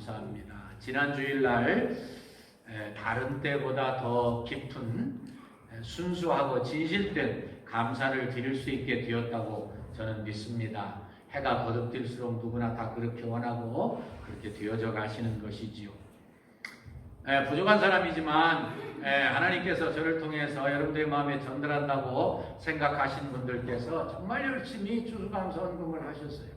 감사합니다. 지난 주일날 다른 때보다 더 깊은 순수하고 진실된 감사를 드릴 수 있게 되었다고 저는 믿습니다. 해가 거듭될수록 누구나 다 그렇게 원하고 그렇게 되어져 가시는 것이지요. 부족한 사람이지만 하나님께서 저를 통해서 여러분들의 마음에 전달한다고 생각하신 분들께서 정말 열심히 추수감사헌금을 하셨어요.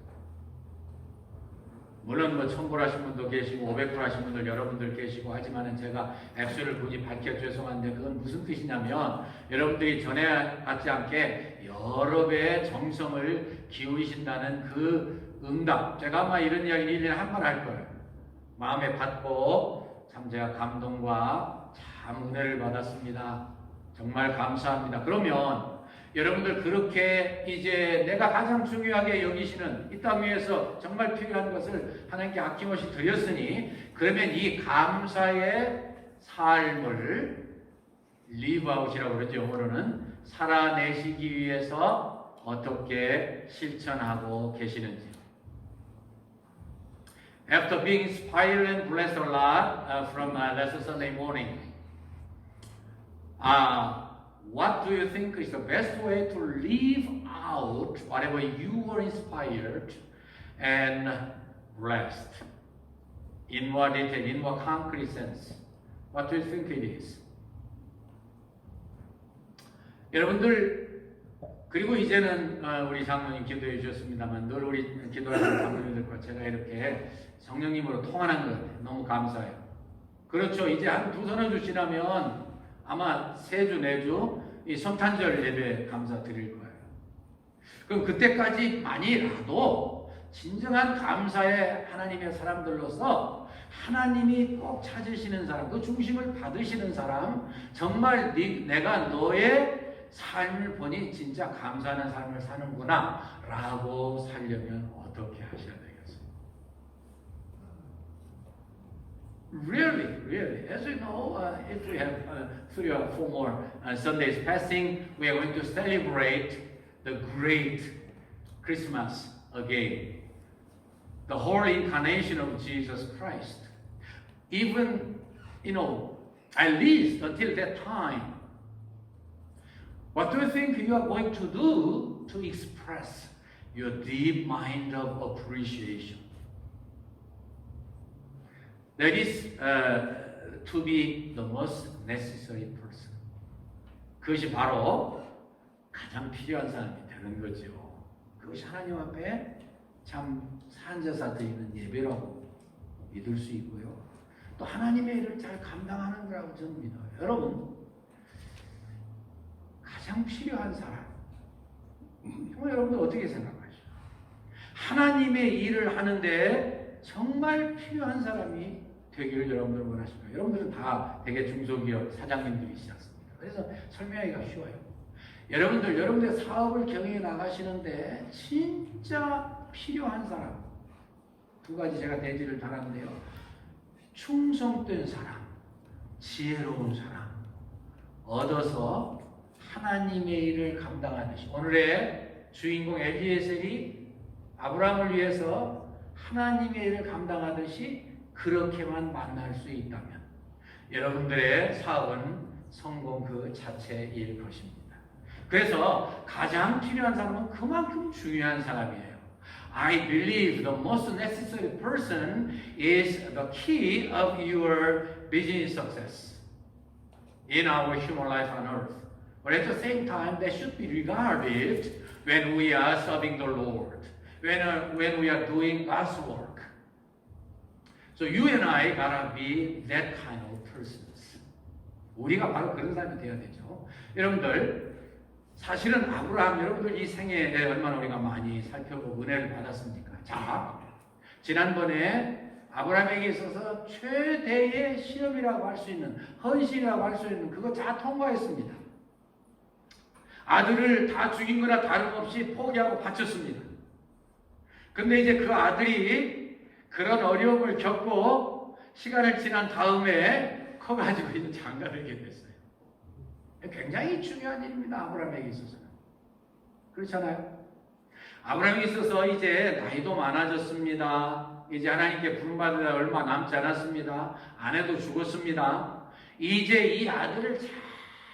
물론 천불 하신 분도 계시고 500불 하신 분들 여러분들 계시고 하지만은 제가 액수를 굳이 밝혀 죄송한데 그건 무슨 뜻이냐면 여러분들이 전에 같지 않게 여러 배의 정성을 기울이신다는 그 응답. 제가 아마 이런 이야기를 1년에 한 번 할 거예요. 마음에 받고 참 제가 감동과 참 은혜를 받았습니다. 정말 감사합니다. 그러면 여러분들 그렇게 이제 내가 가장 중요하게 여기시는 이 땅 위에서 정말 필요한 것을 하나님께 아낌없이 드렸으니 그러면 이 감사의 삶을 liveout이라고 그러죠. 영어로는 살아내시기 위해서 어떻게 실천하고 계시는지. After being inspired and blessed a lot from last Sunday morning, what do you think is the best way to live out whatever you were inspired and blessed? In more detail, in more concrete sense, what do you think it is? 여러분들 그리고 이제는 우리 장로님 기도해 주셨습니다만 늘 우리 기도하는 장로님들과 제가 이렇게 성령님으로 통하는 것 너무 감사해요. 그렇죠. 이제 한 두 서너 주 지나면 아마 3주, 4주 이 성탄절 예배 감사드릴 거예요. 그럼 그때까지 만이라도 진정한 감사의 하나님의 사람들로서 하나님이 꼭 찾으시는 사람, 그 중심을 받으시는 사람, 정말 내가 너의 삶을 보니 진짜 감사하는 삶을 사는구나 라고 살려면 어떻게 하셔야 되겠어요? Really, as you know, if we have 3 or 4 more Sundays passing, we are going to celebrate the great Christmas again. The whole incarnation of Jesus Christ. Even, at least until that time, what do you think you are going to do to express your deep mind of appreciation? That is to be the most necessary person. 그것이 바로 가장 필요한 사람이 되는 거죠. 그것이 하나님 앞에 참 산제사 드리는 예배라고 믿을 수 있고요. 또 하나님의 일을 잘 감당하는 거라고 저는 믿어요. 여러분, 가장 필요한 사람. 정말 여러분들 어떻게 생각하시죠? 하나님의 일을 하는데 정말 필요한 사람이 되기를 여러분들 원하십니까? 여러분들은 다 되게 중소기업 사장님들이시지 않습니까? 그래서 설명하기가 쉬워요. 여러분들 사업을 경영해 나가시는데 진짜 필요한 사람 2가지 제가 대지를 달았는데요. 충성된 사람, 지혜로운 사람, 얻어서 하나님의 일을 감당하듯이 오늘의 주인공 엘리에셀이 아브라함을 위해서 하나님의 일을 감당하듯이 그렇게만 만날 수 있다면 여러분들의 사업은 성공 그 자체일 것입니다. 그래서 가장 필요한 사람은 그만큼 중요한 사람이에요. I believe the most necessary person is the key of your business success in our human life on earth. But at the same time, that should be regarded when we are serving the Lord, when we are doing God's work. So you and I gotta be that kind of persons. 우리가 바로 그런 사람이 되어야 되죠. 여러분들, 사실은 아브라함, 여러분들 이 생애에 얼마나 우리가 많이 살펴보고 은혜를 받았습니까? 자, 지난번에 아브라함에게 있어서 최대의 시험이라고 할 수 있는, 헌신이라고 할 수 있는 그거 다 통과했습니다. 아들을 다 죽인 거나 다름없이 포기하고 바쳤습니다. 근데 이제 그 아들이 그런 어려움을 겪고 시간을 지난 다음에 커가지고 이제 장가 들게 됐어요. 굉장히 중요한 일입니다. 아브라함에게 있어서는. 그렇잖아요. 아브라함에게 있어서 이제 나이도 많아졌습니다. 이제 하나님께 부름받은 지 얼마 남지 않았습니다. 아내도 죽었습니다. 이제 이 아들을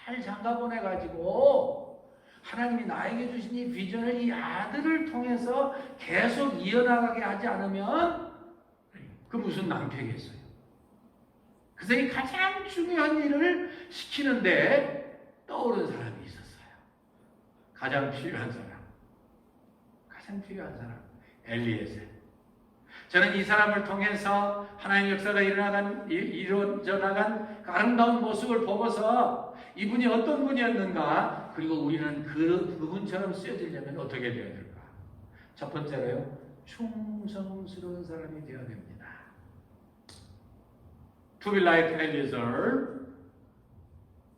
잘 장가 보내가지고 하나님이 나에게 주신 이 비전을 이 아들을 통해서 계속 이어나가게 하지 않으면 그 무슨 낭패겠어요. 그래서 이 가장 중요한 일을 시키는데 떠오른 사람이 있었어요. 가장 필요한 사람. 가장 필요한 사람. 엘리에셀. 저는 이 사람을 통해서 하나님 역사가 이루어져 나간 그 아름다운 모습을 보고서 이분이 어떤 분이었는가, 그리고 우리는 그분처럼 쓰여지려면 어떻게 되어야 될까? 첫 번째로요, 충성스러운 사람이 되어야 됩니다. To be like Eliezer,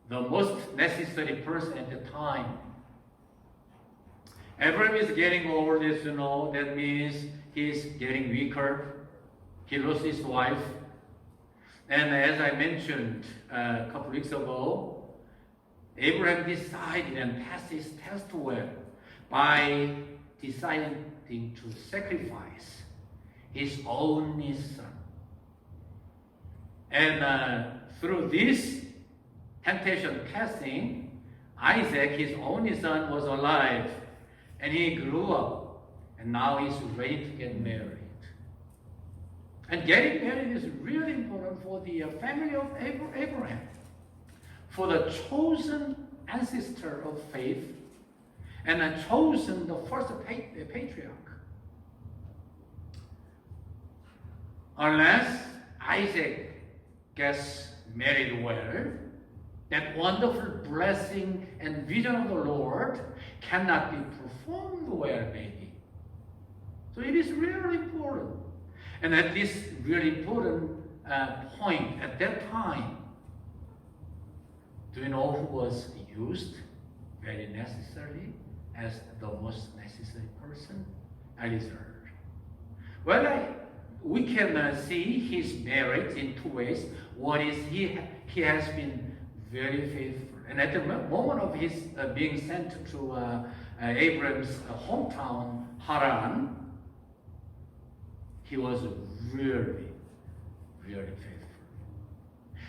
the most necessary person at the time. Abraham is getting old, as you know. That means he's getting weaker. He lost his wife. And as I mentioned a couple weeks ago, Abraham decided and passed his test well by deciding to sacrifice his only son. And through this temptation passing, Isaac, his only son, was alive. And he grew up. And now he's ready to get married. And getting married is really important for the family of Abraham. For the chosen ancestor of faith. And chosen the first patriarch. Unless Isaac gets married well, that wonderful blessing and vision of the Lord cannot be performed well, maybe. So it is really important. And at this really important point, at that time, do you know who was used very necessarily as the most necessary person? Eliezer. Well, we can see his merit in two ways. One is he has been very faithful. And at the moment of his being sent to Abram's hometown, Haran, he was really, really faithful.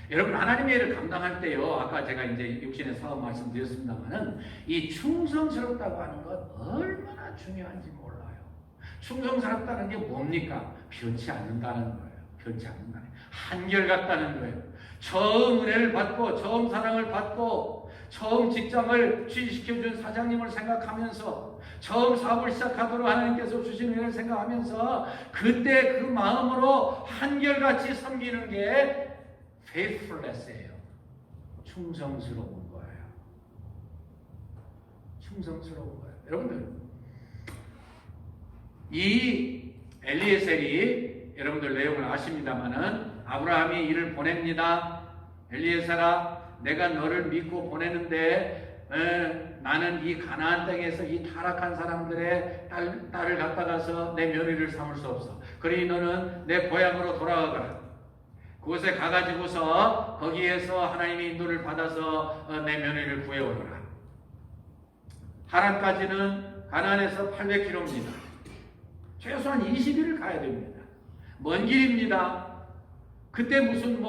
여러분, 하나님의 일을 감당할 때요, 아까 제가 이제 육신의 사업 말씀드렸습니다만은, 이 충성스럽다고 하는 것 얼마나 중요한지 몰라요. 충성스럽다는 게 뭡니까? 변치 않는다는 거예요. 변치 않는다는 거예요. 한결같다는 거예요. 처음 은혜를 받고, 처음 사랑을 받고, 처음 직장을 취직시켜준 사장님을 생각하면서, 처음 사업을 시작하도록 하나님께서 주신 은혜를 생각하면서, 그때 그 마음으로 한결같이 섬기는 게 faithfulness예요. 충성스러운 거예요. 충성스러운 거예요. 여러분들, 이 엘리에셀이 여러분들 내용을 아십니다마는 아브라함이 이를 보냅니다. 엘리에셀아, 내가 너를 믿고 보내는데 나는 이 가나안 땅에서 이 타락한 사람들의 딸을 갖다가서 내 며느리를 삼을 수 없어. 그러니 너는 내 고향으로 돌아가거라. 그곳에 가가지고서 거기에서 하나님의 인도를 받아서 내 며느리를 구해오너라. 하란까지는 가나안에서 800km입니다. 최소한 20일을 가야 됩니다. 먼 길입니다. 그때 무슨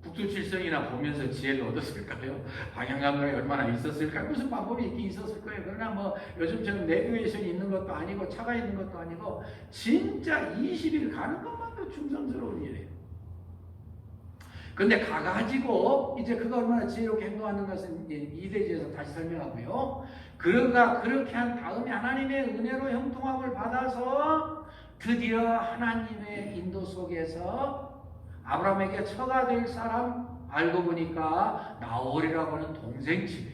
북두칠성이나 보면서 지혜를 얻었을까요? 방향감각이 얼마나 있었을까요? 무슨 방법이 있긴 있었을 거예요. 그러나 요즘처럼 내비게이션이 있는 것도 아니고 차가 있는 것도 아니고 진짜 20일 가는 것만도 충성스러운 일이에요. 근데 가가지고 이제 그가 얼마나 지혜롭게 행동하는 것은 2대지에서 다시 설명하고요. 그가 그렇게 한 다음에 하나님의 은혜로 형통함을 받아서 드디어 하나님의 인도 속에서 아브라함에게 처가 될 사람 알고 보니까 나홀이라고 하는 동생 집에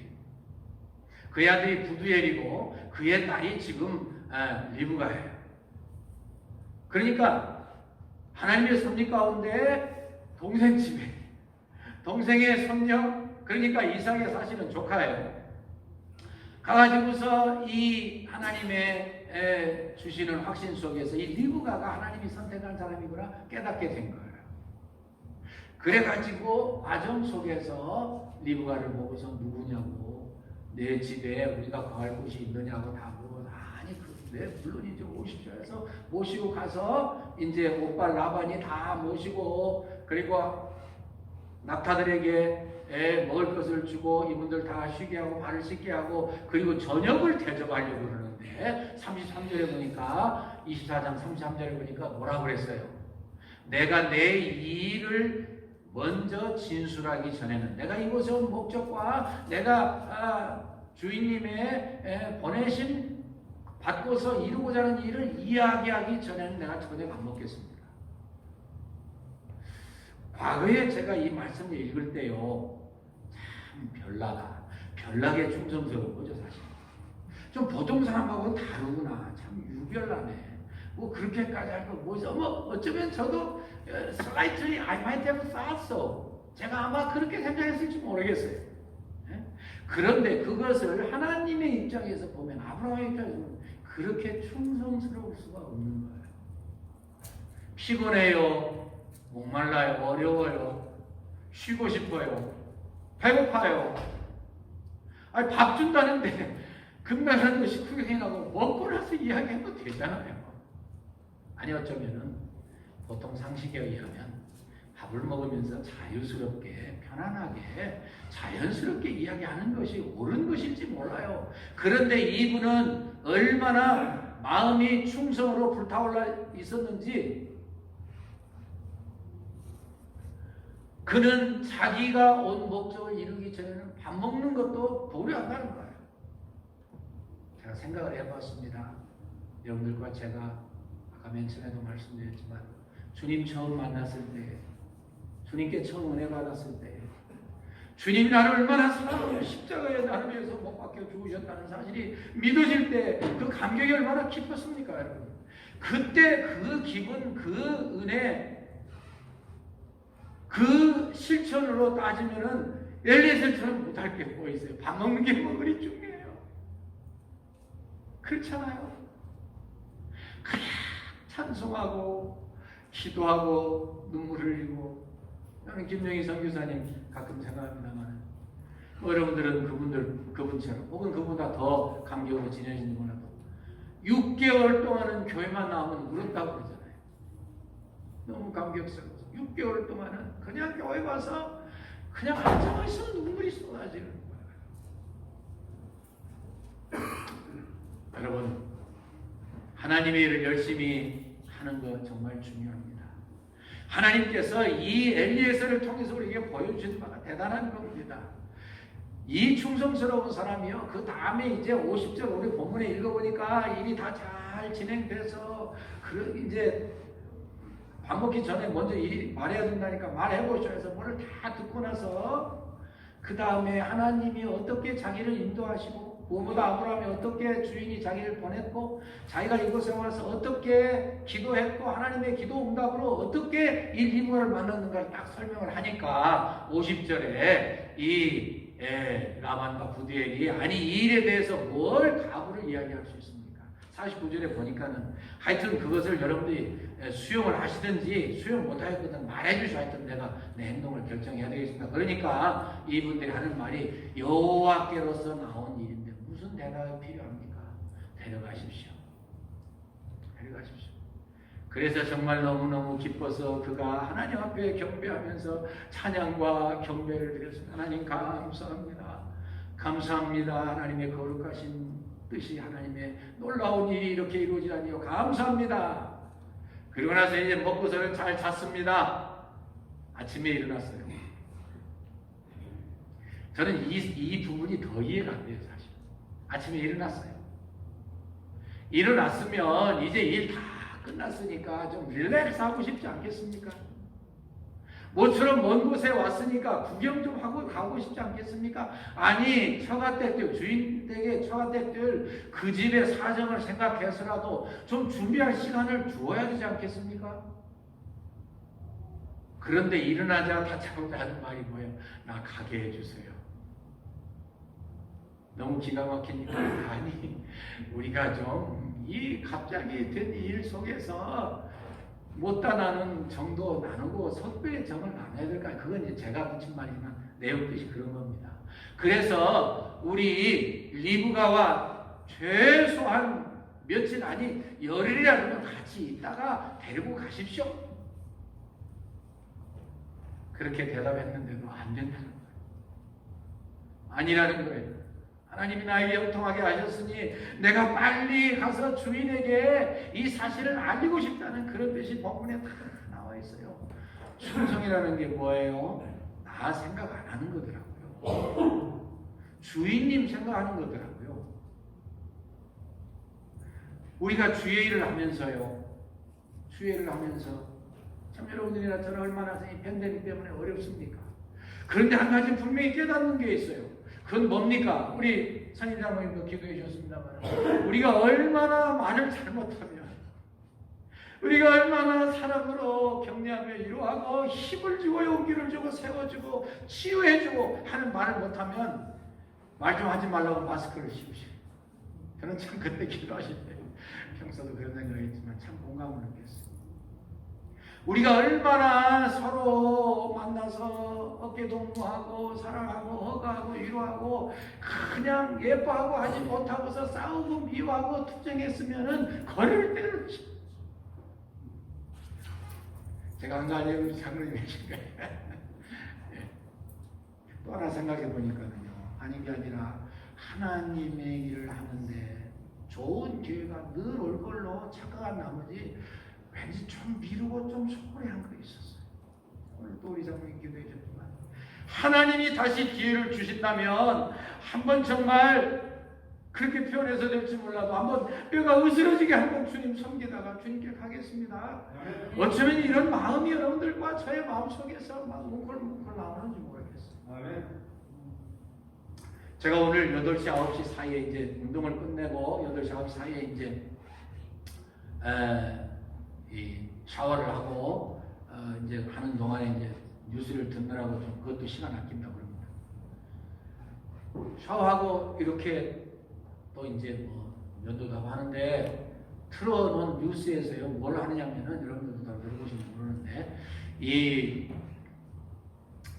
그의 아들이 부두엘이고 그의 딸이 지금 리브가예요. 그러니까 하나님의 섭리 가운데 동생 집에 동생의 손녀, 그러니까 이삭의 사실은 조카예요. 가가지고서 이 하나님의 주시는 확신 속에서 이 리브가가 하나님이 선택한 사람이구나 깨닫게 된 거예요. 그래가지고 과정 속에서 리브가를 보고서 누구냐고, 내 집에 우리가 거할 곳이 있느냐고 다 물어보고, 아니 네, 물론이죠. 오십시오 해서 모시고 가서 이제 오빠 라반이 다 모시고 그리고 낙타들에게 먹을 것을 주고 이분들 다 쉬게 하고 발을 씻게 하고 그리고 저녁을 대접하려고 그러는데 33절에 보니까 24장 33절에 보니까 뭐라 그랬어요? 내가 내 일을 먼저 진술하기 전에는 내가 이곳에 온 목적과 내가 주인님의 보내심 받고서 이루고자 하는 일을 이야기하기 전에는 내가 저녁 안 먹겠습니다. 과거에 제가 이 말씀을 읽을 때요, 참 별나게 충성스러운 거죠, 사실. 좀 보통 사람하고는 다르구나. 참 유별나네. 뭐 그렇게까지 할 거, 뭐 어쩌면 저도 slightly I might have thought so. 제가 아마 그렇게 생각했을지 모르겠어요. 네? 그런데 그것을 하나님의 입장에서 보면, 아브라함의 입장에서 보면 그렇게 충성스러울 수가 없는 거예요. 피곤해요. 목말라요. 어려워요. 쉬고 싶어요. 배고파요. 아니, 밥 준다는데 금메달 것이 구경해가고 먹고 나서 이야기해도 되잖아요. 아니 어쩌면은 보통 상식에 의하면 밥을 먹으면서 자유스럽게 편안하게 자연스럽게 이야기하는 것이 옳은 것일지 몰라요. 그런데 이분은 얼마나 마음이 충성으로 불타올라 있었는지 그는 자기가 온 목적을 이루기 전에는 밥 먹는 것도 도려한다는 거예요. 제가 생각을 해봤습니다. 여러분들과 제가 아까 맨 처음에도 말씀드렸지만 주님 처음 만났을 때, 주님께 처음 은혜 받았을 때, 주님이 나를 얼마나 사랑하고 십자가에 나를 위해서 못 박혀 죽으셨다는 사실이 믿어질 때 그 감격이 얼마나 깊었습니까, 여러분? 그때 그 기분, 그 은혜, 그 실천으로 따지면은 엘리에셀처럼 못할 게 뭐 있어요? 밥 먹는 게 뭐 그리 중요해요. 그렇잖아요. 그냥 찬송하고 기도하고 눈물 흘리고. 저는 김영희 선교사님 가끔 생각합니다만 여러분들은 그분처럼 혹은 그보다 더 감격으로 지내시는 분하고 6개월 동안은 교회만 나오면 울었다고 그러잖아요. 너무 감격스러워서 6개월 동안은 그냥 교회 와서 그냥 앉아만 있으면 눈물이 쏟아지는 거예요. 여러분, 하나님의 일을 열심히 하는 것 정말 중요합니다. 하나님께서 이 엘리에셀을 통해서 우리에게 보여주신 바가 대단한 겁니다. 이 충성스러운 사람이요, 그 다음에 이제 50절 우리 본문에 읽어보니까 일이 다 잘 진행돼서 이제 밥 먹기 전에 먼저 말해야 된다니까 말해보셔 해서 뭐를 다 듣고 나서 그 다음에 하나님이 어떻게 자기를 인도하시고 무엇보다 아브라함이 어떻게 주인이 자기를 보냈고 자기가 이곳에 와서 어떻게 기도했고 하나님의 기도 응답으로 어떻게 이 리브가를 만났는가를 딱 설명을 하니까 50절에 이 라반과 부두엘이 아니 이 일에 대해서 뭘 답을 이야기할 수 있습니까? 49절에 보니까는 하여튼 그것을 여러분들이 수용을 하시든지 수용 못하겠거든 말해주셔. 하여튼 내가 내 행동을 결정해야 되겠습니다. 그러니까 이분들이 하는 말이 여호와께로서 나온 일인데 무슨 대답이 필요합니까? 데려가십시오. 데려가십시오. 그래서 정말 너무너무 기뻐서 그가 하나님 앞에 경배하면서 찬양과 경배를 드렸습니다. 하나님 감사합니다. 감사합니다. 하나님의 거룩하신 뜻이 하나님의 놀라운 일이 이렇게 이루어지다니요. 감사합니다. 그리고 나서 이제 먹고서는 잘 잤습니다. 아침에 일어났어요. 저는 이 부분이 더 이해가 안 돼요, 사실. 아침에 일어났어요. 일어났으면 이제 일 다 끝났으니까 좀 릴렉스 하고 싶지 않겠습니까? 모처럼 먼 곳에 왔으니까 구경 좀 하고 가고 싶지 않겠습니까? 아니, 처가댁들, 주인 댁의 처가댁들 그 집의 사정을 생각해서라도 좀 준비할 시간을 주어야 되지 않겠습니까? 그런데 일어나자 다짜고짜 하는 말이 뭐예요? 나 가게 해주세요. 너무 기가 막히니까 아니, 우리가 좀 이 갑자기 된 일 속에서 못다 나눈 정도 나누고 섣배의 정을 나눠야 될까? 그건 이제 제가 붙인 말이지만 내용 뜻이 그런 겁니다. 그래서 우리 리브가와 최소한 며칠 아니 열흘이라도 같이 있다가 데리고 가십시오. 그렇게 대답했는데도 안 된다는 거예요. 아니라는 거예요. 하나님이 나에게 형통하게 하셨으니 내가 빨리 가서 주인에게 이 사실을 알리고 싶다는 그런 뜻이 본문에 다 나와 있어요. 충성이라는 게 뭐예요? 나 생각 안 하는 거더라고요. 주인님 생각하는 거더라고요. 우리가 주의 일을 하면서요. 주의 일을 하면서 참 여러분들이나 저는 얼마나 이 팬데믹 때문에 어렵습니까? 그런데 한 가지 분명히 깨닫는 게 있어요. 그건 뭡니까? 우리 선임장로님도 기도해 주셨습니다만 우리가 얼마나 말을 잘못하면 우리가 얼마나 사랑으로 격려하며 위로하고 힘을 주고 용기를 주고 세워주고 치유해주고 하는 말을 못하면 말 좀 하지 말라고 마스크를 씌우시고 저는 참 그때 기도하실 때 평소도 그런 생각했지만 참 공감을 느꼈어요. 우리가 얼마나 서로 만나서 어깨동무하고 사랑하고 허가하고 위로하고 그냥 예뻐하고 하지 못하고서 싸우고 미워하고 투쟁했으면은 거리를 때려치. 제가 한 가지 우리 장로님이신 거예요. 또 하나 생각해 보니까는요. 아닌 게 아니라 하나님의 일을 하는데 좋은 기회가 늘 올 걸로 착각한 나머지 왠지 좀 미루고 좀 소홀히 한 거 있었어요. 오늘 또 우리 장로님 기도해 줬지만 하나님이 다시 기회를 주신다면 한번 정말 그렇게 표현해서 될지 몰라도 한번 뼈가 으스러지게 한번 주님 섬기다가 주님께 가겠습니다. 어쩌면 이런 마음이 여러분들과 저의 마음속에서 막 뭉클뭉클 나오는지 모르겠어요. 제가 오늘 8시, 9시 사이에 이제 운동을 끝내고 8시, 9시 사이에 이제 이 샤워를 하고 이제 하는 동안에 이제 뉴스를 듣느라고 좀 그것도 시간 아낀다고 그럽니다. 샤워하고 이렇게 또 이제 뭐 면도도 하고 하는데 틀어놓은 뉴스에서요 뭘 하느냐면은 여러분들도 다 들어보시면 모르는데 이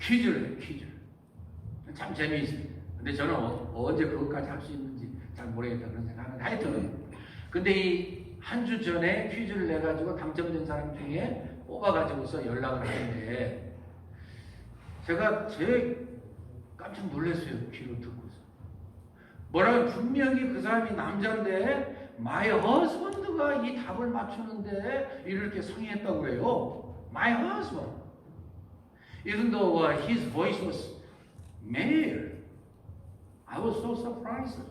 퀴즈를 해요. 퀴즈를 참 재미있습니다. 근데 저는 언제 그것까지 할 수 있는지 잘 모르겠다 그런 생각하는데 하여튼 근데 이 한 주 전에 퀴즈를 내가지고 당첨된 사람 중에 뽑아가지고서 연락을 하는데 제가 제일 깜짝 놀랐어요. 귀로 듣고서 뭐라고 분명히 그 사람이 남자인데 My husband가 이 답을 맞추는데 이렇게 상의했다고 그래요. My husband even though his voice was male I was so surprised.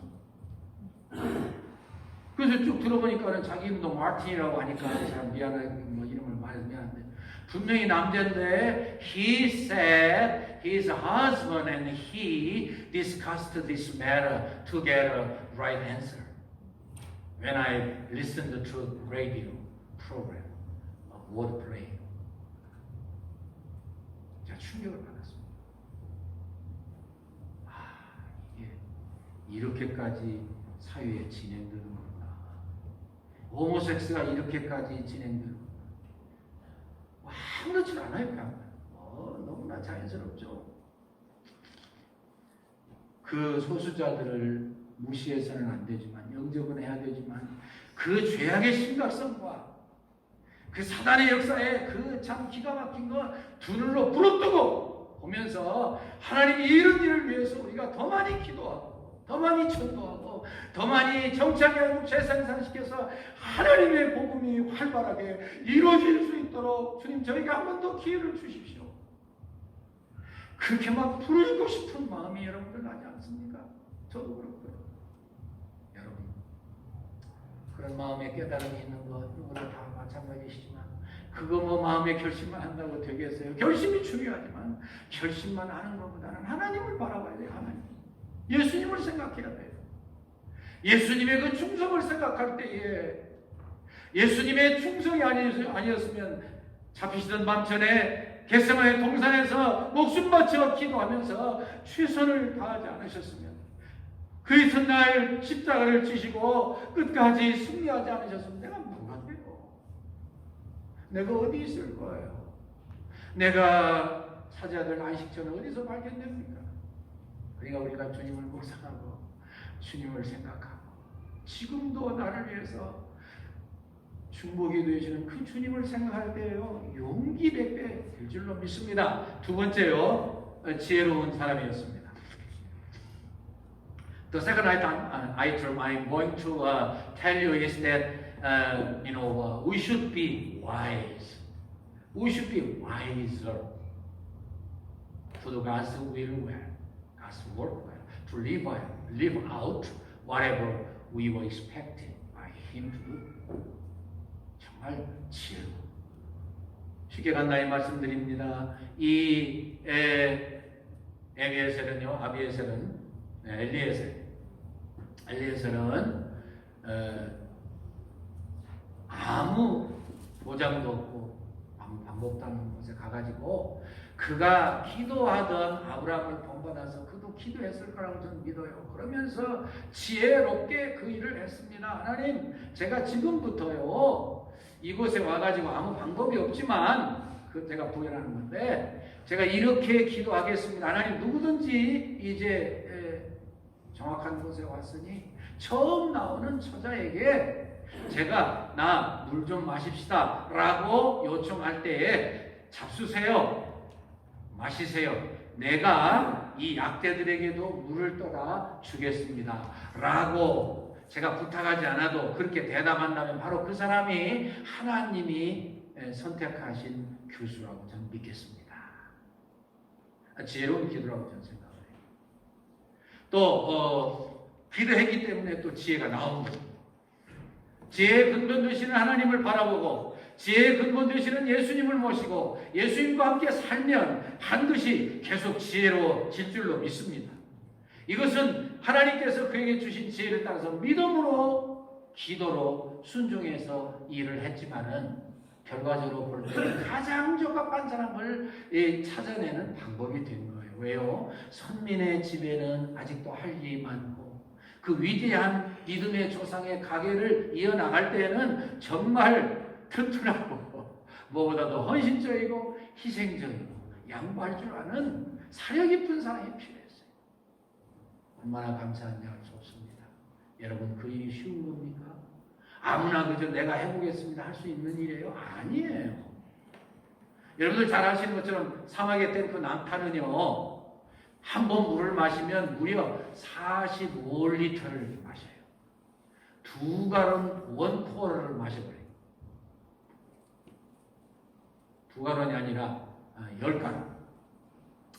그래서 쭉 들어보니까는 자기 이름도 마틴이라고 하니까 참 미안하게 뭐 이름을 말해서 미안한데 분명히 남자인데 he said his husband and he discussed this matter to get a right answer when I listened to radio program of wordplay. 제가 충격을 받았습니다. 이게 이렇게까지 사회에 진행되는 호모섹스가 이렇게까지 진행되고 아무렇지 않아요. 그냥 너무나 자연스럽죠. 그 소수자들을 무시해서는 안 되지만 영접은 해야 되지만 그 죄악의 심각성과 그 사단의 역사에 그 참 기가 막힌 거 두 눈으로 부릅뜨고 보면서 하나님이 이런 일을 위해서 우리가 더 많이 기도하고 더 많이 전도하고 더 많이 정착하고 재생산시켜서 하나님의 복음이 활발하게 이루어질 수 있도록 주님 저희가 한 번 더 기회를 주십시오. 그렇게 막 부르고 싶은 마음이 여러분들 나지 않습니까? 저도 그렇고요. 여러분 그런 마음에 깨달음이 있는 것 누구나 다 마찬가지시지만 그거 뭐 마음에 결심만 한다고 되겠어요? 결심이 중요하지만 결심만 하는 것보다는 하나님을 바라봐야 돼요. 하나님 예수님을 생각해야 돼요. 예수님의 그 충성을 생각할 때에 예수님의 충성이 아니었으면 잡히시던 밤전에 겟세마네 동산에서 목숨 바쳐 기도하면서 최선을 다하지 않으셨으면 그 이튿날 십자가를 지시고 끝까지 승리하지 않으셨으면 내가 뭐가 돼요? 내가 어디 있을 거예요? 내가 찾아야 될 안식처는 어디서 발견됩니까? 그러니까 우리가 주님을 묵상하고 주님을 생각하고 지금도 나를 위해서 중보기 되시는 그 주님을 생각할 때요 용기 100배 될 줄로 믿습니다. 두 번째요 지혜로운 사람이었습니다. The second item I'm going to tell you is that we should be wise. We should be wiser to do God's will well, God's work well, to live out whatever we were expected by Him to do. 정말 지혜로. 쉽게 간단히 말씀드립니다. 이 에비에셀은요, 아비에셀은 엘리에셀은 아무 보장도 없고 아무 방법도 없는 곳에 가가지고 그가 기도하던 아브라함을 본받아서 그도 기도했을 거라고 저는 믿어요. 그러면서 지혜롭게 그 일을 했습니다. 하나님, 제가 지금부터요 이곳에 와가지고 아무 방법이 없지만 제가 부인하는 건데 제가 이렇게 기도하겠습니다. 하나님, 누구든지 이제 정확한 곳에 왔으니 처음 나오는 처자에게 제가 나 물 좀 마십시다 라고 요청할 때에 잡수세요, 마시세요, 내가 이 약대들에게도 물을 떠다 주겠습니다 라고 제가 부탁하지 않아도 그렇게 대답한다면 바로 그 사람이 하나님이 선택하신 교수라고 저는 믿겠습니다. 지혜로운 기도라고 저는 생각을 해요. 또 기도했기 때문에 또 지혜가 나온 겁니다. 지혜의 근본 되시는 하나님을 바라보고 지혜의 근본 되시는 예수님을 모시고 예수님과 함께 살면 반드시 계속 지혜로워질 줄로 믿습니다. 이것은 하나님께서 그에게 주신 지혜를 따라서 믿음으로 기도로 순종해서 일을 했지만은 결과적으로 볼 때 가장 적합한 사람을 찾아내는 방법이 된 거예요. 왜요? 선민의 집에는 아직도 할 일이 많고 그 위대한 믿음의 조상의 가게를 이어나갈 때에는 정말 튼튼하고 무엇보다도 헌신적이고 희생적이고 양보할 줄 아는 사려 깊은 사람이 필요했어요. 얼마나 감사한지 알 수 없습니다. 여러분, 그 일이 쉬운 겁니까? 아무나 그저 내가 해보겠습니다 할 수 있는 일이에요? 아니에요. 여러분들 잘 아시는 것처럼 사막의 탱크 난타는요 한 번 물을 마시면 무려 45리터를 마셔요. 2가론 원코어를 마셔버려요. 2가론이 아니라 10가론.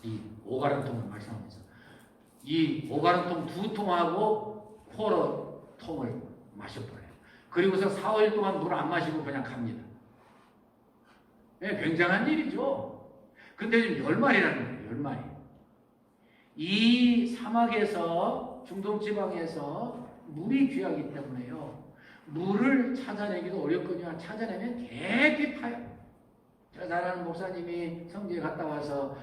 이 5가론통을 말씀하면서 이 5가론통 2통하고 코어 통을 마셔버려요. 그리고서 4일 동안 물 안 마시고 그냥 갑니다. 네, 굉장한 일이죠. 근데 지금 10마리라는 거예요. 10마리. 이 사막에서 중동 지방에서 물이 귀하기 때문에요. 물을 찾아내기도 어렵거든요. 찾아내면 깊이 파요. 제가 잘 아는 목사님이 성지에 갔다 와서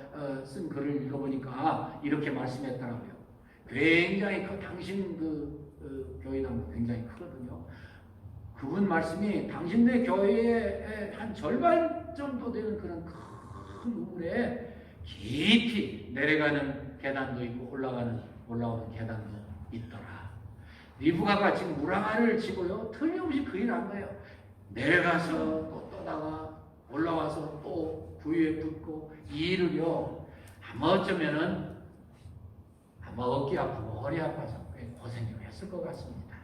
쓴 글을 읽어보니까 이렇게 말씀했더라고요. 굉장히 당신 교회당 굉장히 크거든요. 그분 말씀이 당신네 교회의 한 절반 정도 되는 그런 큰 우물에 깊이 내려가는 계단도 있고 올라오는 계단도 있더라. 리브가가 지금 무라마를 치고요 틀림없이 그 일을 한 거예요. 내려가서 또 떠다가 올라와서 또 부위에 붙고 이 일을요 아마 어쩌면은 아마 어깨 아프고 허리 아파서 고생 좀 했을 것 같습니다.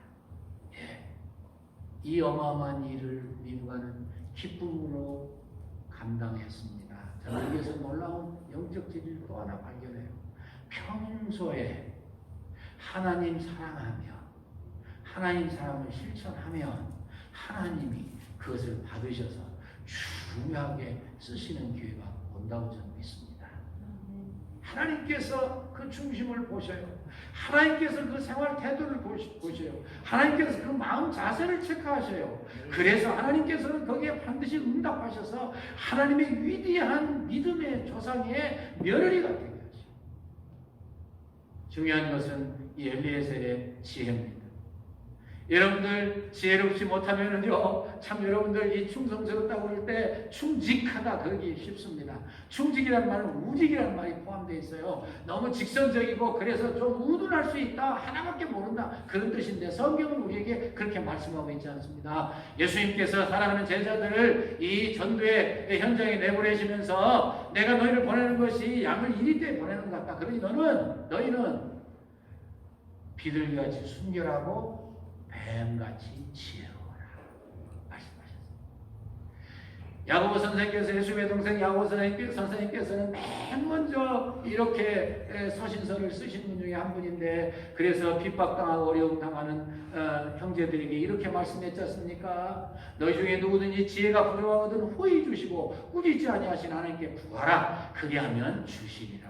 예. 이 어마어마한 일을 리브가는 기쁨으로 감당했습니다. 저는 여기서 놀라운 영적 진리를 또 하나 발견해요. 평소에 하나님 사랑하며 하나님 사랑을 실천하면 하나님이 그것을 받으셔서 중요하게 쓰시는 기회가 온다고 저는 믿습니다. 하나님께서 그 중심을 보셔요. 하나님께서 그 생활 태도를 보셔요. 하나님께서 그 마음 자세를 체크하셔요. 그래서 하나님께서는 거기에 반드시 응답하셔서 하나님의 위대한 믿음의 조상의 며느리가 되게 하셔요. 중요한 것은 이 엘리에셀의 지혜입니다. 여러분들 지혜롭지 못하면은요, 참 여러분들 이 충성스럽다고 그럴 때 충직하다 그러기 쉽습니다. 충직이란 말은 우직이란 말이 포함되어 있어요. 너무 직선적이고 그래서 좀 우둔할 수 있다, 하나밖에 모른다 그런 뜻인데 성경은 우리에게 그렇게 말씀하고 있지 않습니다. 예수님께서 사랑하는 제자들을 이 전도의 현장에 내보내시면서 내가 너희를 보내는 것이 양을 이리 때 보내는 것 같다. 그러니 너희는 비둘기같이 순결하고 뱀같이 지혜로워라 말씀하셨습니다. 야고보 선생님께서, 예수의 동생 야고보 선생님께서는 맨 먼저 이렇게 서신서를 쓰신 분 중에 한 분인데, 그래서 핍박당하고 어려움 당하는 형제들에게 이렇게 말씀했지 않습니까? 너희 중에 누구든지 지혜가 부족하거든 후히 주시고 꾸짖지 아니하신 하나님께 구하라. 그리 하면 주시리라.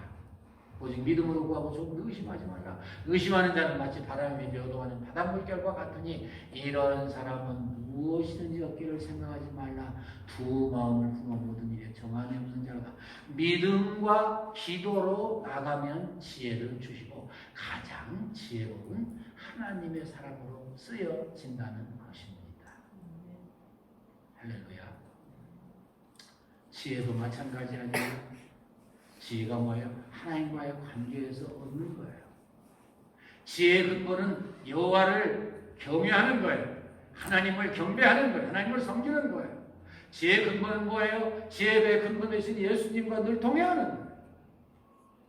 오직 믿음으로 구하고 조금 의심하지 말라. 의심하는 자는 마치 바람에 여도하는 바닷물결과 같으니 이런 사람은 무엇이든지 얻기를 생각하지 말라. 두 마음을 품어 모든 일에 정함이 없는 자로다. 믿음과 기도로 나가면 지혜를 주시고 가장 지혜로운 하나님의 사람으로 쓰여진다는 것입니다. 할렐루야. 지혜도 마찬가지 아니에요. 지혜가 뭐예요? 하나님과의 관계에서 얻는 거예요. 지혜의 근본은 여호와를 경외하는 거예요. 하나님을 경배하는 거예요. 하나님을 섬기는 거예요. 지혜의 근본은 뭐예요? 지혜의 근본 되신 예수님과 늘 동행하는 거예요.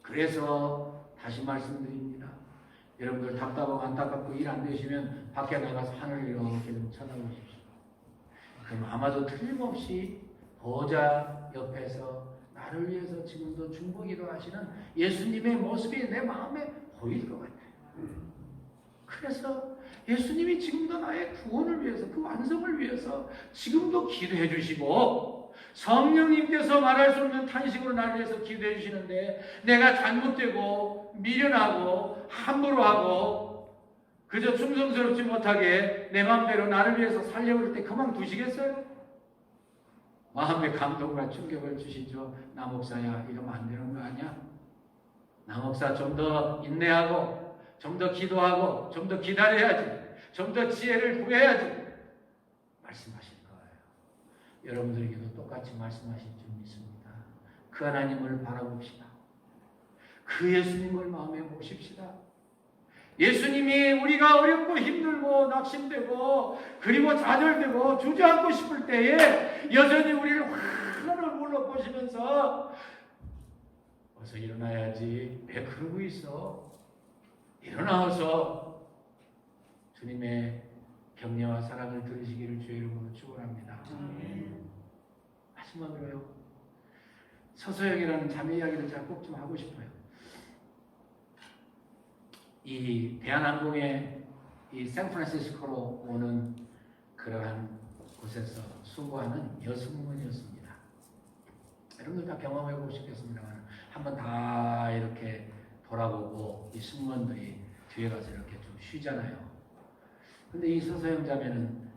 그래서 다시 말씀드립니다. 여러분들 답답하고 안타깝고 일 안 되시면 밖에 나가서 하늘을 이렇게 좀 쳐다보십시오. 그럼 아마도 틀림없이 보좌 옆에서 나를 위해서 지금도 중보기도 하시는 예수님의 모습이 내 마음에 보일 것 같아요. 그래서 예수님이 지금도 나의 구원을 위해서, 그 완성을 위해서 지금도 기도해 주시고, 성령님께서 말할 수 없는 탄식으로 나를 위해서 기도해 주시는데, 내가 잘못되고 미련하고 함부로 하고 그저 충성스럽지 못하게 내 마음대로 나를 위해서 살려고 할 때 그만두시겠어요? 마음의 감동과 충격을 주시죠. 나 목사야, 이러면 안 되는 거 아니야? 나 목사 좀 더 인내하고, 좀 더 기도하고, 좀 더 기다려야지, 좀 더 지혜를 구해야지 말씀하실 거예요. 여러분들에게도 똑같이 말씀하실 줄 믿습니다. 그 하나님을 바라봅시다. 그 예수님을 마음에 모십시다. 예수님이 우리가 어렵고 힘들고 낙심되고 그리고 좌절되고 주저앉고 싶을 때에 여전히 우리를 환호를 불러보시면서 어서 일어나야지, 왜 그러고 있어? 일어나서 주님의 격려와 사랑을 들으시기를 주의 이름으로 축원합니다. 마지막으로요, 서서영이라는 자매 이야기를 제가 꼭 좀 하고 싶어요. 이 대한항공의 이 샌프란시스코로 오는 그러한 곳에서 수고하는 여승문이었습니다. 여러분들 다 경험해 보고 싶겠습니다만 한번 다 이렇게 돌아보고 이 승무원들이 뒤에 가서 이렇게 좀 쉬잖아요. 근데 이 서서영 자매는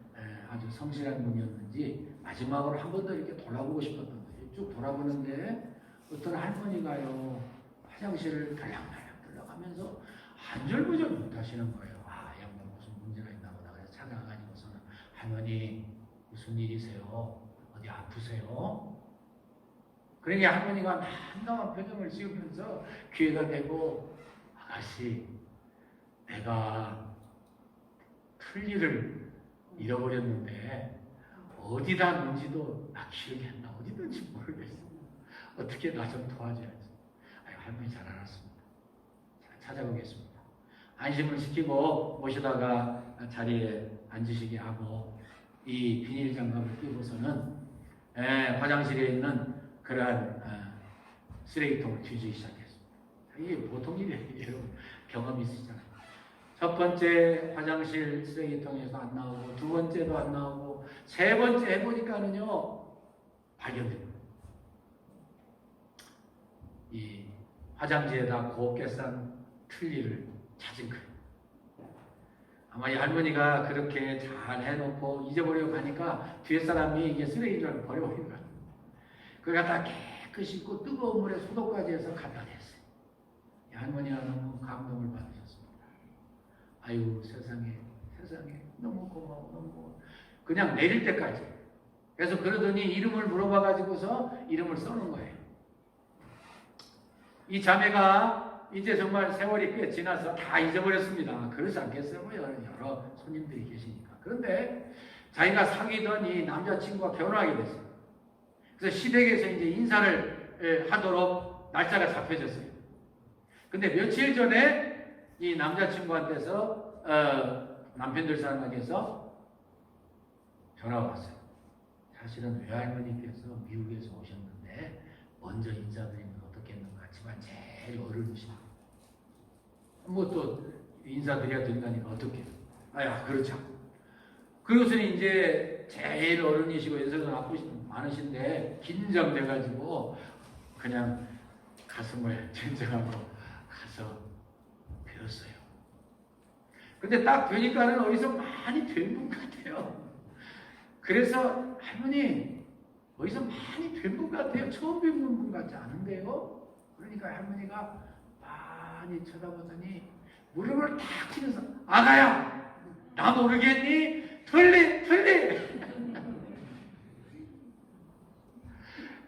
아주 성실한 분이었는지 마지막으로 한 번 더 이렇게 돌아보고 싶었던 거예요. 쭉 돌아보는데 어떤 할머니가요, 화장실을 달랑달랑 들어가면서 안절부절 못 하시는 거예요. 아, 양반 무슨 문제가 있나 보다. 그래서 찾아가가지고서는 할머니 무슨 일이세요? 어디 아프세요? 그러니까 할머니가 난감한 표정을 지으면서 귀에다 대고, 아가씨, 내가 틀니를 잃어버렸는데 어디다 놓은지도 나 기억이 안 나. 어디든지 모르겠어. 어떻게 나 좀 도와줘야지. 아유, 할머니 잘 알았습니다. 찾아보겠습니다. 안심을 시키고 모시다가 자리에 앉으시게 하고 이 비닐 장갑을 끼고서는 화장실에 있는 그러한 쓰레기통을 뒤지기 시작했습니다. 이게 보통 일이에요. 경험이 있으시잖아요. 첫 번째 화장실 쓰레기통에서 안 나오고, 두 번째도 안 나오고, 세 번째 해보니까는요 발견됩니다. 이 화장지에다 곱게 싼 틀니를 찾은 거예요. 아마 이 할머니가 그렇게 잘 해놓고 잊어버리고 가니까 뒤에 사람이 이게 쓰레기인 줄 알고 버려버린 거예요. 그걸 갖다 깨끗이 씻고 뜨거운 물에 소독까지 해서 갖다 댔어요. 이 할머니가 너무 감동을 받으셨습니다. 아유, 세상에 너무 고마워, 너무 고마워. 그냥 내릴 때까지. 그래서 그러더니 이름을 물어봐가지고서 이름을 써놓은 거예요. 이 자매가 이제 정말 세월이 꽤 지나서 다 잊어버렸습니다. 그렇지 않겠어요? 여러 손님들이 계시니까. 그런데 자기가 사귀던 이 남자친구와 결혼하게 됐어요. 그래서 시댁에서 이제 인사를 하도록 날짜가 잡혀졌어요. 근데 며칠 전에 이 남자친구한테서 남편들 사람에게서 전화가 왔어요. 사실은 외할머니께서 미국에서 오셨는데 먼저 인사드리면 어떻겠는가. 집안 제일 어른이시다. 뭐 또 인사드려야 된다니까 어떻게? 아야 그렇죠. 그것은 이제 제일 어른이시고 연세가 많으신데 긴장돼가지고 그냥 가슴을 진정하고 가서 배웠어요. 근데 딱 뵈니까는 어디서 많이 뵌 분 같아요. 그래서 할머니 어디서 많이 뵌 분 같아요. 처음 뵌 분 같지 않은데요. 그러니까 할머니가 많이 쳐다보더니 무릎을 탁 치면서 아가야 나 모르겠니? 틀리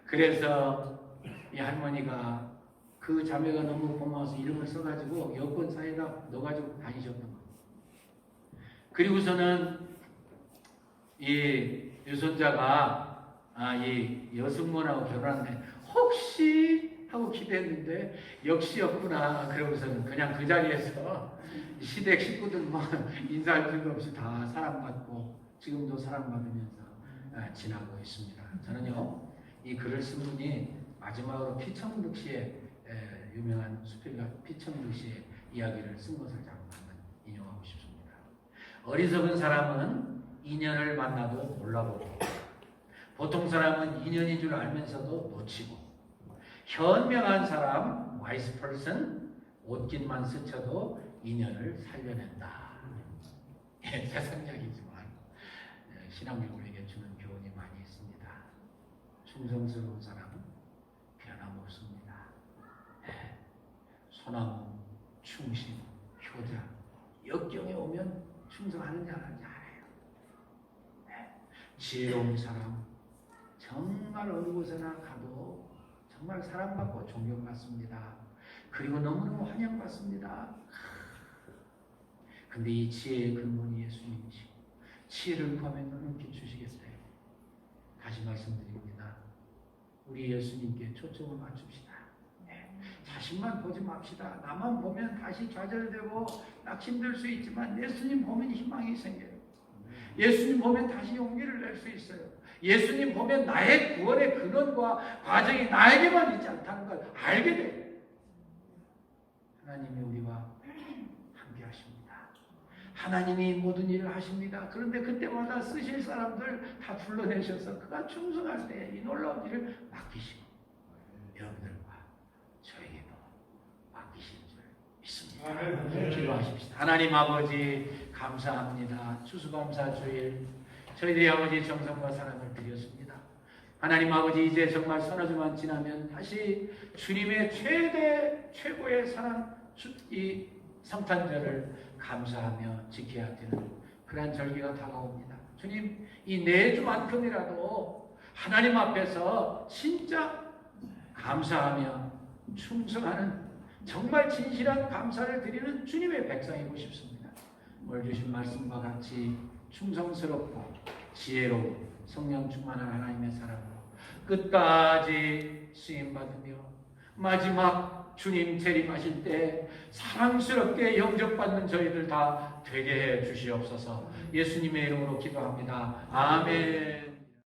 그래서 이 할머니가 그 자매가 너무 고마워서 이름을 써가지고 여권 사이에다 넣어가지고 다니셨던 거예요. 그리고서는 이 유손자가 이 여승문하고 결혼하는데 혹시 하고 기대했는데 역시 없구나. 그러고서는 그냥 그 자리에서 시댁 식구들 뭐 인사할 필요 없이 다 사랑받고 지금도 사랑받으면서 지나고 있습니다. 저는요 이 글을 쓴 분이 마지막으로 피청득 씨의 유명한 수필가 피청득 씨의 이야기를 쓴 것을 잠깐 인용하고 싶습니다. 어리석은 사람은 인연을 만나도 몰라보고 보통 사람은 인연인 줄 알면서도 놓치고 현명한 사람 wise person 옷깃만 스쳐도 인연을 살려낸다. 세상 이야기지만 신앙교육에게 주는 교훈이 많이 있습니다. 충성스러운 사람은 변함없습니다. 소나무, 충신, 효자 역경에 오면 충성하는지 안 하는지 알아요. 지혜로운 사람 정말 어느 곳에나 가도 정말 사랑받고 존경받습니다. 그리고 너무너무 환영받습니다. 근데 이 지혜의 근본이 예수님이시고 지혜를 구하면 너는 주시겠어요. 다시 말씀드립니다. 우리 예수님께 초점을 맞춥시다. 자신만 보지 맙시다. 나만 보면 다시 좌절되고 낙심될 수 있지만 예수님 보면 희망이 생겨요. 예수님 보면 다시 용기를 낼 수 있어요. 예수님 보면 나의 구원의 근원과 과정이 나에게만 있지 않다는 걸 알게 돼요. 하나님이 우리와 함께 하십니다. 하나님이 모든 일을 하십니다. 그런데 그때마다 쓰실 사람들 다 불러내셔서 그가 충성할 때 이 놀라운 일을 맡기시고 여러분들과 저에게도 맡기실 줄 믿습니다. 기도하십시다. 하나님 아버지 감사합니다. 추수감사 주일 저희들의 아버지 정성과 사랑을 드렸습니다. 하나님 아버지 이제 정말 서너 주만 지나면 다시 주님의 최고의 사랑 이 성탄절을 감사하며 지켜야 되는 그러한 절기가 다가옵니다. 주님 이 4주만큼이라도 하나님 앞에서 진짜 감사하며 충성하는 정말 진실한 감사를 드리는 주님의 백성이고 싶습니다. 오늘 주신 말씀과 같이 충성스럽고 지혜로운 성령 충만한 하나님의 사랑으로 끝까지 쓰임받으며 마지막 주님 재림하실 때 사랑스럽게 영접받는 저희들 다 되게 해 주시옵소서. 예수님의 이름으로 기도합니다. 아멘.